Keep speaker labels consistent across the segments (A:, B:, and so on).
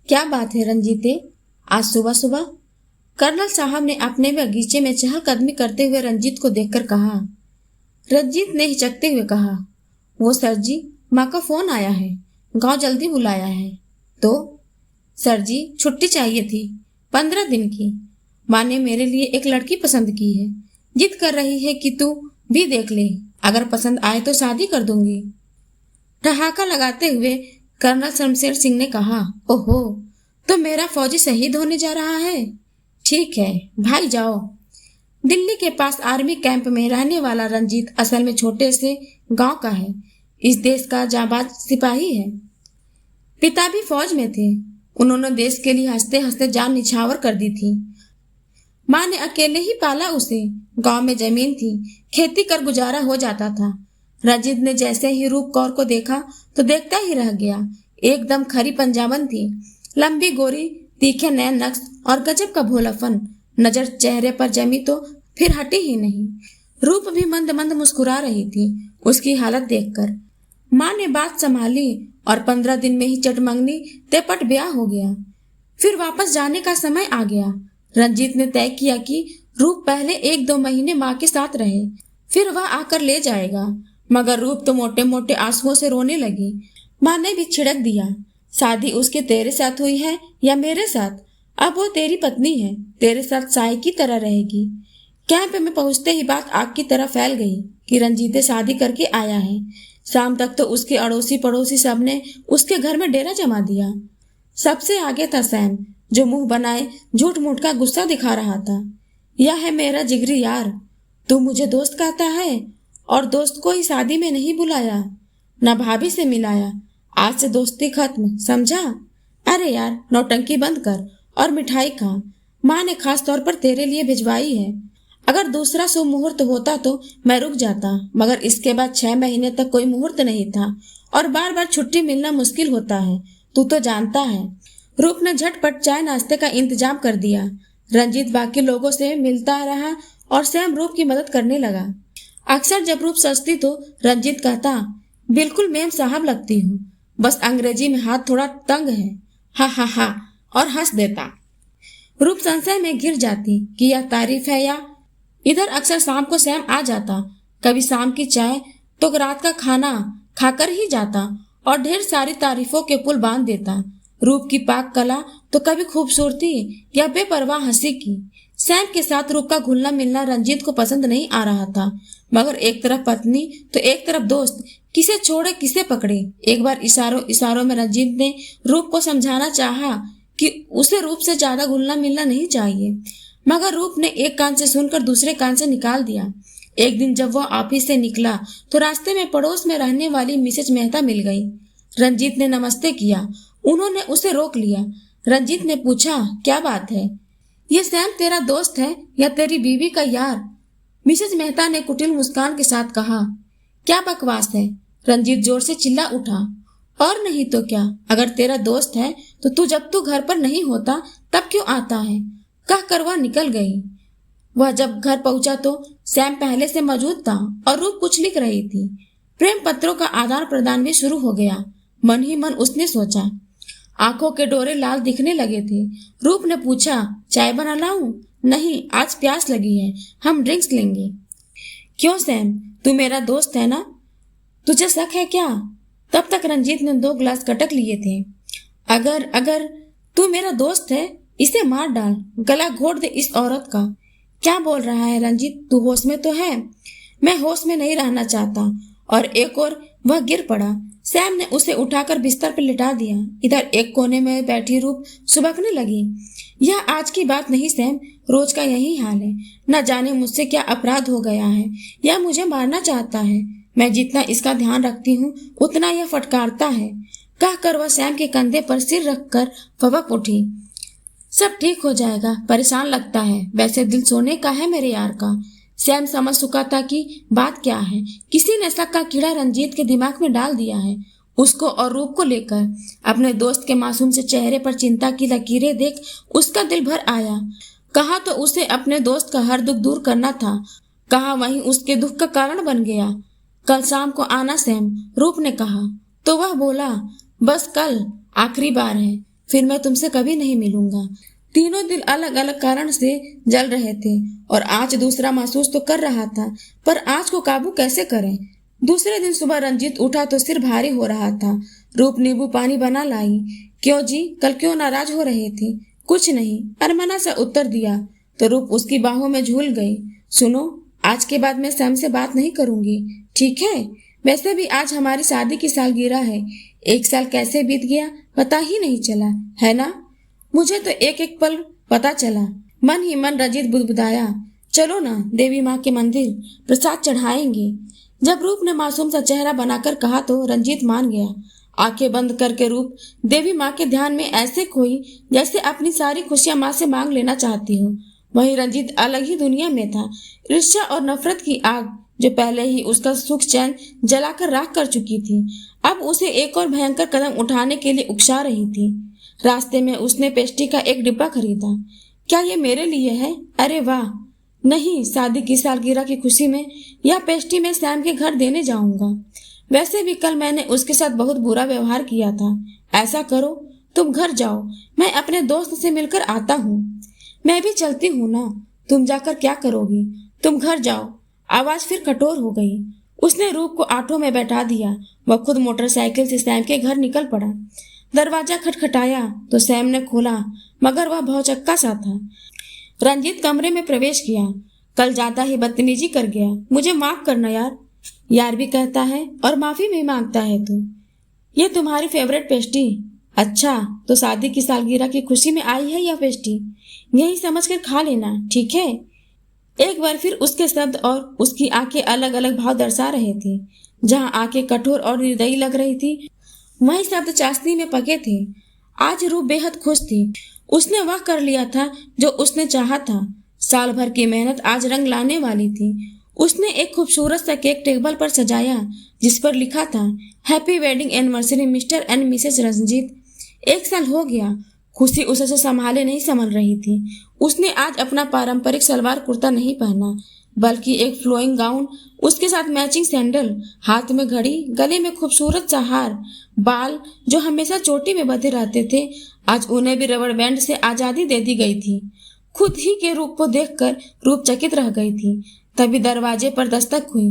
A: क्या बात है रंजीते, आज सुबह सुबह? कर्नल साहब ने अपने बगीचे में चहलकदमी करते हुए रंजीत को देखकर कहा। रंजीत ने हिचकते हुए कहा, वो सर जी, माँ का फोन आया है, गांव जल्दी बुलाया है। तो सर जी, छुट्टी चाहिए थी 15 दिन की। माँ ने मेरे लिए एक लड़की पसंद की है, जिद कर रही है कि तू भी देख ले, अगर पसंद आए तो शादी कर दूंगी। ठहाका लगाते हुए कर्नल शमशेर सिंह ने कहा, ओहो, तो मेरा फौजी शहीद होने जा रहा है। ठीक है भाई, जाओ। दिल्ली के पास आर्मी कैंप में रहने वाला रंजीत असल में छोटे से गांव का है। इस देश का जाबाज सिपाही है। पिता भी फौज में थे। उन्होंने देश के लिए हंसते हंसते जान निछावर कर दी थी। माँ ने अकेले ही पाला उसे। गांव में जमीन थी, खेती कर गुजारा हो जाता था। रंजीत ने जैसे ही रूप कौर को देखा तो देखता ही रह गया। एकदम खरी पंजाबन थी, लंबी गोरी, तीखे नैन नक्श और गजब का भोलापन। नजर चेहरे पर जमी तो फिर हटी ही नहीं। रूप भी मंद मंद मुस्कुरा रही थी उसकी हालत देखकर। माँ ने बात संभाली और 15 दिन में ही चटमंगनी तेपट ब्याह हो गया। फिर वापस जाने का समय आ गया। रंजीत ने तय किया कि रूप पहले 1-2 महीने माँ के साथ रहे, फिर वह आकर ले जाएगा। मगर रूप तो मोटे मोटे आंसुओं से रोने लगी। माँ ने भी छिड़क दिया, शादी उसके तेरे साथ हुई है या मेरे साथ? अब वो तेरी पत्नी है, तेरे साथ साई की तरह रहेगी। कैंप में पहुंचते ही बात आग की तरह फैल गई कि रंजीते शादी करके आया है। शाम तक तो उसके अड़ोसी पड़ोसी सब ने उसके घर में डेरा जमा दिया। सबसे आगे था सैम, जो मुंह बनाए झूठ मूठ का गुस्सा दिखा रहा था। यह है मेरा जिगरी यार, तू मुझे दोस्त कहता है और दोस्त को ही शादी में नहीं बुलाया, न भाभी से मिलाया। आज से दोस्ती खत्म, समझा? अरे यार, नौटंकी बंद कर और मिठाई खा। माँ ने खास तौर पर तेरे लिए भिजवाई है। अगर दूसरा शुभ मुहूर्त होता तो मैं रुक जाता, मगर इसके बाद 6 महीने तक कोई मुहूर्त नहीं था और बार बार छुट्टी मिलना मुश्किल होता है, तू तो जानता है। रूप ने झटपट चाय नाश्ते का इंतजाम कर दिया। रंजीत बाकी लोगों से मिलता रहा और सैम रूप की मदद करने लगा। अक्सर जब रूप सस्ती तो रंजीत कहता, बिल्कुल मेम साहब लगती हूँ, बस अंग्रेजी में हाथ थोड़ा तंग है, हा हा हा, और हंस देता। रूप संशय में गिर जाती कि यह तारीफ है या। इधर अक्सर शाम को सैम आ जाता, कभी शाम की चाय तो रात का खाना खाकर ही जाता और ढेर सारी तारीफों के पुल बांध देता। रूप की पाक कला तो कभी खूबसूरती या बेपरवाह हंसी की। सैम के साथ रूप का घुलना मिलना रंजीत को पसंद नहीं आ रहा था, मगर एक तरफ पत्नी तो एक तरफ दोस्त, किसे छोड़े किसे पकड़े। एक बार इशारों इशारों में रंजीत ने रूप को समझाना चाहा कि उसे रूप से ज्यादा घुलना मिलना नहीं चाहिए, मगर रूप ने एक कान से सुनकर दूसरे कान से निकाल दिया। एक दिन जब वह ऑफिस से निकला तो रास्ते में पड़ोस में रहने वाली मिसेज मेहता मिल गई। रंजीत ने नमस्ते किया, उन्होंने उसे रोक लिया। रंजीत ने पूछा, क्या बात है? ये सैम तेरा दोस्त है या तेरी बीवी का यार? मिसेज मेहता ने कुटिल मुस्कान के साथ कहा। क्या बकवास है? रंजीत जोर से चिल्ला उठा। और नहीं तो क्या, अगर तेरा दोस्त है तो जब तू घर पर नहीं होता तब क्यों आता है? कहकर वह निकल गई। वह जब घर पहुंचा तो सैम पहले से मौजूद था और रूप कुछ लिख रही थी। प्रेम पत्रों का आदान प्रदान भी शुरू हो गया। मन ही मन उसने सोचा। आंखों के डोरे लाल दिखने लगे थे। रूप ने पूछा, चाय बना लाऊं? नहीं, आज प्यास लगी है, हम ड्रिंक्स लेंगे। क्यों सैम, तू मेरा दोस्त है ना, तुझे शक है क्या? तब तक रंजीत ने 2 गिलास कटक लिए थे। अगर तू मेरा दोस्त है, इसे मार डाल, गला घोट दे इस औरत का। क्या बोल रहा है रंजीत, तू होश में तो है? मैं होश में नहीं रहना चाहता। और एक और वह गिर पड़ा। सैम ने उसे उठाकर बिस्तर पर लिटा दिया। इधर एक कोने में बैठी रूप सुबकने लगी। यह आज की बात नहीं सैम, रोज का यही हाल है। न जाने मुझसे क्या अपराध हो गया है या मुझे मारना चाहता है। मैं जितना इसका ध्यान रखती हूँ उतना यह फटकारता है। कहकर वह सैम के कंधे पर सिर रखकर फबक उठी। सब ठीक हो जाएगा, परेशान लगता है, वैसे दिल सोने का है मेरे यार का। सैम समझ चुका था कि बात क्या है। किसी ने शक का कीड़ा रंजीत के दिमाग में डाल दिया है। उसको और रूप को लेकर अपने दोस्त के मासूम से चेहरे पर चिंता की लकीरें देख उसका दिल भर आया। कहा तो उसे अपने दोस्त का हर दुख दूर करना था, कहा वहीं उसके दुख का कारण बन गया। कल शाम को आना सैम, रूप ने कहा। तो वह बोला, बस कल आखिरी बार है, फिर मैं तुमसे कभी नहीं मिलूंगा। तीनों दिल अलग अलग कारण से जल रहे थे और आज दूसरा महसूस तो कर रहा था, पर आज को काबू कैसे करें। दूसरे दिन सुबह रंजीत उठा तो सिर भारी हो रहा था। रूप नींबू पानी बना लाई। क्यों जी, कल क्यों नाराज हो रहे थे? कुछ नहीं, अरमाना सा उत्तर दिया तो रूप उसकी बाहों में झूल गई। सुनो, आज के बाद मैं सैम से बात नहीं करूंगी, ठीक है? वैसे भी आज हमारी शादी की सालगिरह है। 1 साल कैसे बीत गया पता ही नहीं चला, है ना? मुझे तो एक एक पल पता चला। मन ही मन रंजीत बुदबुदाया, चलो ना देवी माँ के मंदिर, प्रसाद चढ़ाएंगे। जब रूप ने मासूम सा चेहरा बनाकर कहा तो रंजीत मान गया। आंखें बंद करके रूप देवी माँ के ध्यान में ऐसे खोई जैसे अपनी सारी खुशियां माँ से मांग लेना चाहती हो। वहीं रंजीत अलग ही दुनिया में था। ईर्ष्या और नफरत की आग जो पहले ही उसका सुख चैन जलाकर राख कर चुकी थी, अब उसे एक और भयंकर कदम उठाने के लिए उकसा रही थी। रास्ते में उसने पेस्ट्री का एक डिब्बा खरीदा। क्या ये मेरे लिए है? अरे वाह! नहीं, शादी की सालगिरह की खुशी में यह पेस्ट्री मैं सैम के घर देने जाऊंगा। वैसे भी कल मैंने उसके साथ बहुत बुरा व्यवहार किया था। ऐसा करो, तुम घर जाओ, मैं अपने दोस्त से मिलकर आता हूँ। मैं भी चलती हूँ ना। तुम जाकर क्या करोगी? तुम घर जाओ। आवाज फिर कठोर हो गई। उसने रूप को ऑटो में बैठा दिया। वह खुद मोटरसाइकिल से सैम के घर निकल पड़ा। दरवाजा खटखटाया तो सैम ने खोला, मगर वह भौचक्का सा था। रंजीत कमरे में प्रवेश किया। कल ज्यादा ही बदतमीजी कर गया, मुझे माफ करना यार। यार भी कहता है और माफी भी मांगता है तू। ये तुम्हारी फेवरेट पेस्ट्री? अच्छा, तो शादी की सालगिरह की खुशी में आई है यह पेस्ट्री, यही समझकर खा लेना, ठीक है? एक बार फिर उसके शब्द और उसकी आंखें अलग अलग भाव दर्शा रहे थे। जहां आंखें कठोर और निर्दयी लग रही थी, वही शब्द चाशनी में पके थे। आज रूप बेहद खुश थी। उसने वह कर लिया था जो उसने चाहा था। साल भर की मेहनत आज रंग लाने वाली थी। उसने एक खूबसूरत सा केक टेबल पर सजाया जिस पर लिखा था, happy wedding anniversary Mr and Mrs Ranjit. 1 साल हो गया। खुशी उसे संभाले नहीं संभल रही थी। उसने आज अपना पारंपरिक सलवार कुर्ता नहीं पहना, बल्कि एक फ्लोइंग गाउन, उसके साथ मैचिंग सैंडल, हाथ में घड़ी, गले में खूबसूरत सा हार। बाल जो हमेशा चोटी में बंधे रहते थे, आज उन्हें भी रबड़ बैंड से आजादी दे दी गई थी। खुद ही के रूप को देखकर रूप चकित रह गई थी। तभी दरवाजे पर दस्तक हुई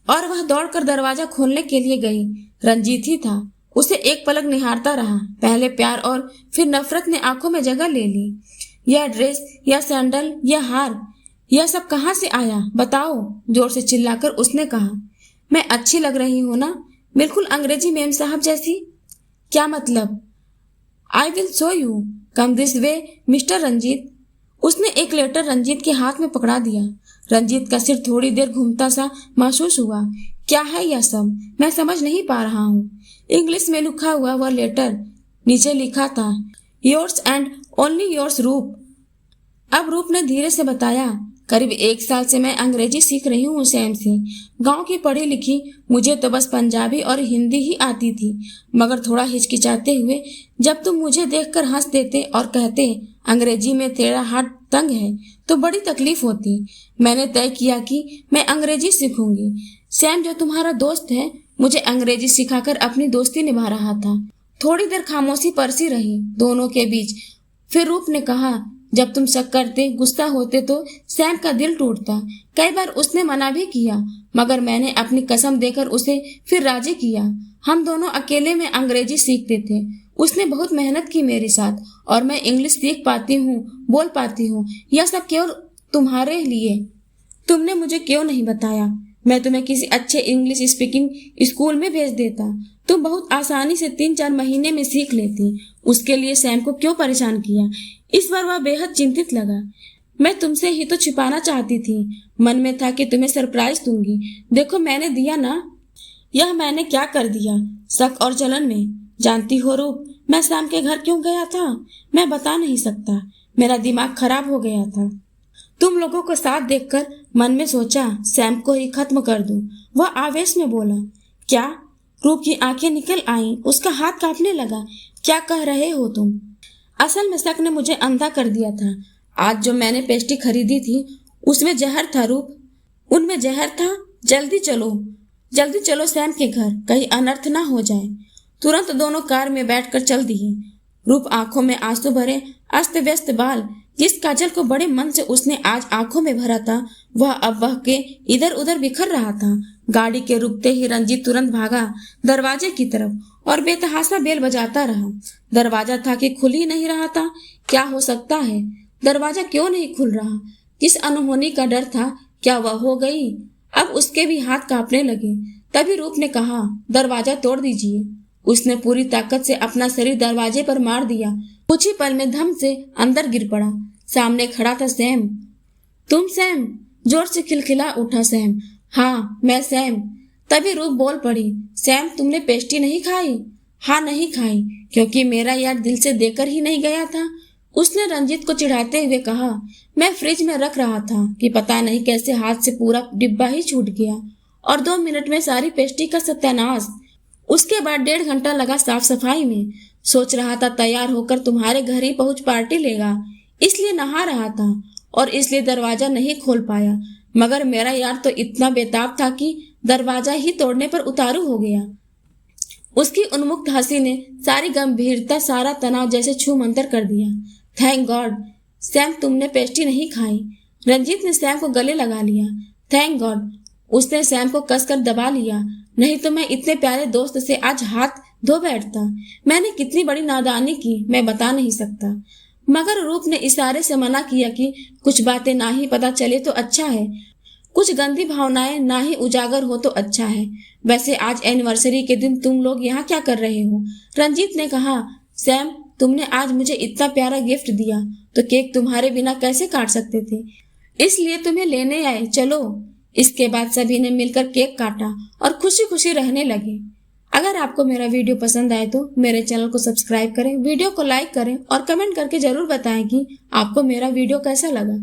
A: और वह दौड़कर दरवाजा खोलने के लिए गई। रंजीत ही था। उसे एक पलक निहारता रहा। पहले प्यार और फिर नफरत ने आंखों में जगह ले ली। यह ड्रेस, यह सैंडल, यह हार, यह सब कहाँ से आया बताओ? जोर से चिल्लाकर उसने कहा। मैं अच्छी लग रही हूँ ना? बिल्कुल अंग्रेजी मेम साहब जैसी। क्या मतलब? I will show you, come this way Mr Ranjit. उसने एक लेटर रंजीत के हाथ में पकड़ा दिया। रंजीत का सिर थोड़ी देर घूमता सा महसूस हुआ। क्या है यह सब? मैं समझ नहीं पा रहा हूँ। इंग्लिश में लिखा हुआ वह लेटर, नीचे लिखा था, योर्स एंड ओनली योर्स रूप। अब रूप ने धीरे से बताया, करीब 1 साल से मैं अंग्रेजी सीख रही हूँ सैम से। गांव की पढ़ी लिखी, मुझे तो बस पंजाबी और हिंदी ही आती थी, मगर थोड़ा हिचकिचाते हुए जब तुम मुझे देखकर हंस देते और कहते अंग्रेजी में तेरा हाथ तंग है तो बड़ी तकलीफ होती। मैंने तय किया कि मैं अंग्रेजी सीखूंगी। सैम जो तुम्हारा दोस्त है मुझे अंग्रेजी सिखाकर अपनी दोस्ती निभा रहा था। थोड़ी देर खामोशी परसी रही दोनों के बीच। फिर रूप ने कहा, जब तुम शक करते, गुस्सा होते तो सैम का दिल टूटता। कई बार उसने मना भी किया, मगर मैंने अपनी कसम देकर उसे फिर राजी किया। हम दोनों अकेले में अंग्रेजी सीखते थे। उसने बहुत मेहनत की मेरे साथ और मैं इंग्लिश सीख पाती हूँ, बोल पाती हूँ। यह सब केवल तुम्हारे लिए। तुमने मुझे क्यों नहीं बताया? मैं तुम्हें किसी अच्छे इंग्लिश स्पीकिंग स्कूल में भेज देता। तुम बहुत आसानी से 3-4 महीने में सीख लेती। उसके लिए सैम को क्यों परेशान किया? इस बार वह बेहद चिंतित लगा। मैं तुमसे ही तो छिपाना चाहती थी। मन में था कि तुम्हें सरप्राइज दूंगी। देखो मैंने दिया ना। यह मैंने क्या कर दिया? शक और जलन में। जानती हो रूप, मैं सैम के घर क्यों गया था? मैं बता नहीं सकता। मेरा दिमाग खराब हो गया था। तुम लोगों को साथ देखकर मन में सोचा सैम को ही खत्म कर दूं। वह आवेश में बोला। क्या? रूप की आंखें निकल आईं, उसका हाथ कांपने लगा। क्या कह रहे हो तुम? असल में शक ने मुझे अंधा कर दिया था। आज जो मैंने पेस्ट्री खरीदी थी उसमें जहर था रूप, उनमें जहर था। जल्दी चलो सैम के घर, कहीं अनर्थ ना हो जाए। तुरंत दोनों कार में बैठकर चल दिए। रूप आंखों में आंसू भरे अस्त व्यस्त बाल, जिस काजल को बड़े मन से उसने आज आंखों में भरा था, वह अब बह के इधर उधर बिखर रहा था। गाड़ी के रुकते ही रंजीत तुरंत भागा दरवाजे की तरफ और बेतहाशा बेल बजाता रहा। दरवाजा था कि खुल ही नहीं रहा था। क्या हो सकता है, दरवाजा क्यों नहीं खुल रहा? जिस अनहोनी का डर था, क्या वह हो गई? अब उसके भी हाथ कांपने लगे। तभी रूप ने कहा, दरवाजा तोड़ दीजिए। उसने पूरी ताकत से अपना शरीर दरवाजे पर मार दिया। कुछ ही पल में धम से अंदर गिर पड़ा। सामने खड़ा था सैम। तुम सैम? जोर से खिलखिला उठा सैम। हाँ मैं सैम। तभी रूप बोल पड़ी, सैम तुमने पेस्ट्री नहीं खाई? हाँ नहीं खाई, क्योंकि मेरा यार दिल से देकर ही नहीं गया था। उसने रंजीत को चिढ़ाते हुए कहा, मैं फ्रिज में रख रहा था कि पता नहीं कैसे हाथ से पूरा डिब्बा ही छूट गया और 2 मिनट में सारी पेस्ट्री का सत्यानाश। उसके बाद 1.5 घंटा लगा साफ सफाई में। सोच रहा था तैयार होकर तुम्हारे घर ही पहुंच पार्टी लेगा, इसलिए नहा रहा था और इसलिए दरवाजा नहीं खोल पाया। मगर मेरा यार तो इतना बेताब था कि दरवाजा ही तोड़ने पर उतारू हो गया। उसकी उन्मुक्त हंसी ने सारी गंभीरता, सारा तनाव जैसे छू मंतर कर दिया। थैंक गॉड सैम तुमने पेस्ट्री नहीं खाई। रंजीत ने सैम को गले लगा लिया। Thank God. उसने सैम को कसकर दबा लिया, नहीं तो मैं इतने प्यारे दोस्त से आज हाथ धो बैठता। मैंने कितनी बड़ी नादानी की, मैं बता नहीं सकता। मगर रूप ने इशारे से मना किया कि कुछ बातें ना ही पता चले तो अच्छा है, कुछ गंदी भावनाएं ना ही उजागर हो तो अच्छा है। वैसे आज एनिवर्सरी के दिन तुम लोग यहाँ क्या कर रहे हो? रंजीत ने कहा, सैम तुमने आज मुझे इतना प्यारा गिफ्ट दिया तो केक तुम्हारे बिना कैसे काट सकते थे, इसलिए तुम्हें लेने आए। चलो। इसके बाद सभी ने मिलकर केक काटा और खुशी खुशी रहने लगे। अगर आपको मेरा वीडियो पसंद आए तो मेरे चैनल को सब्सक्राइब करें, वीडियो को लाइक करें और कमेंट करके जरूर बताएं कि आपको मेरा वीडियो कैसा लगा।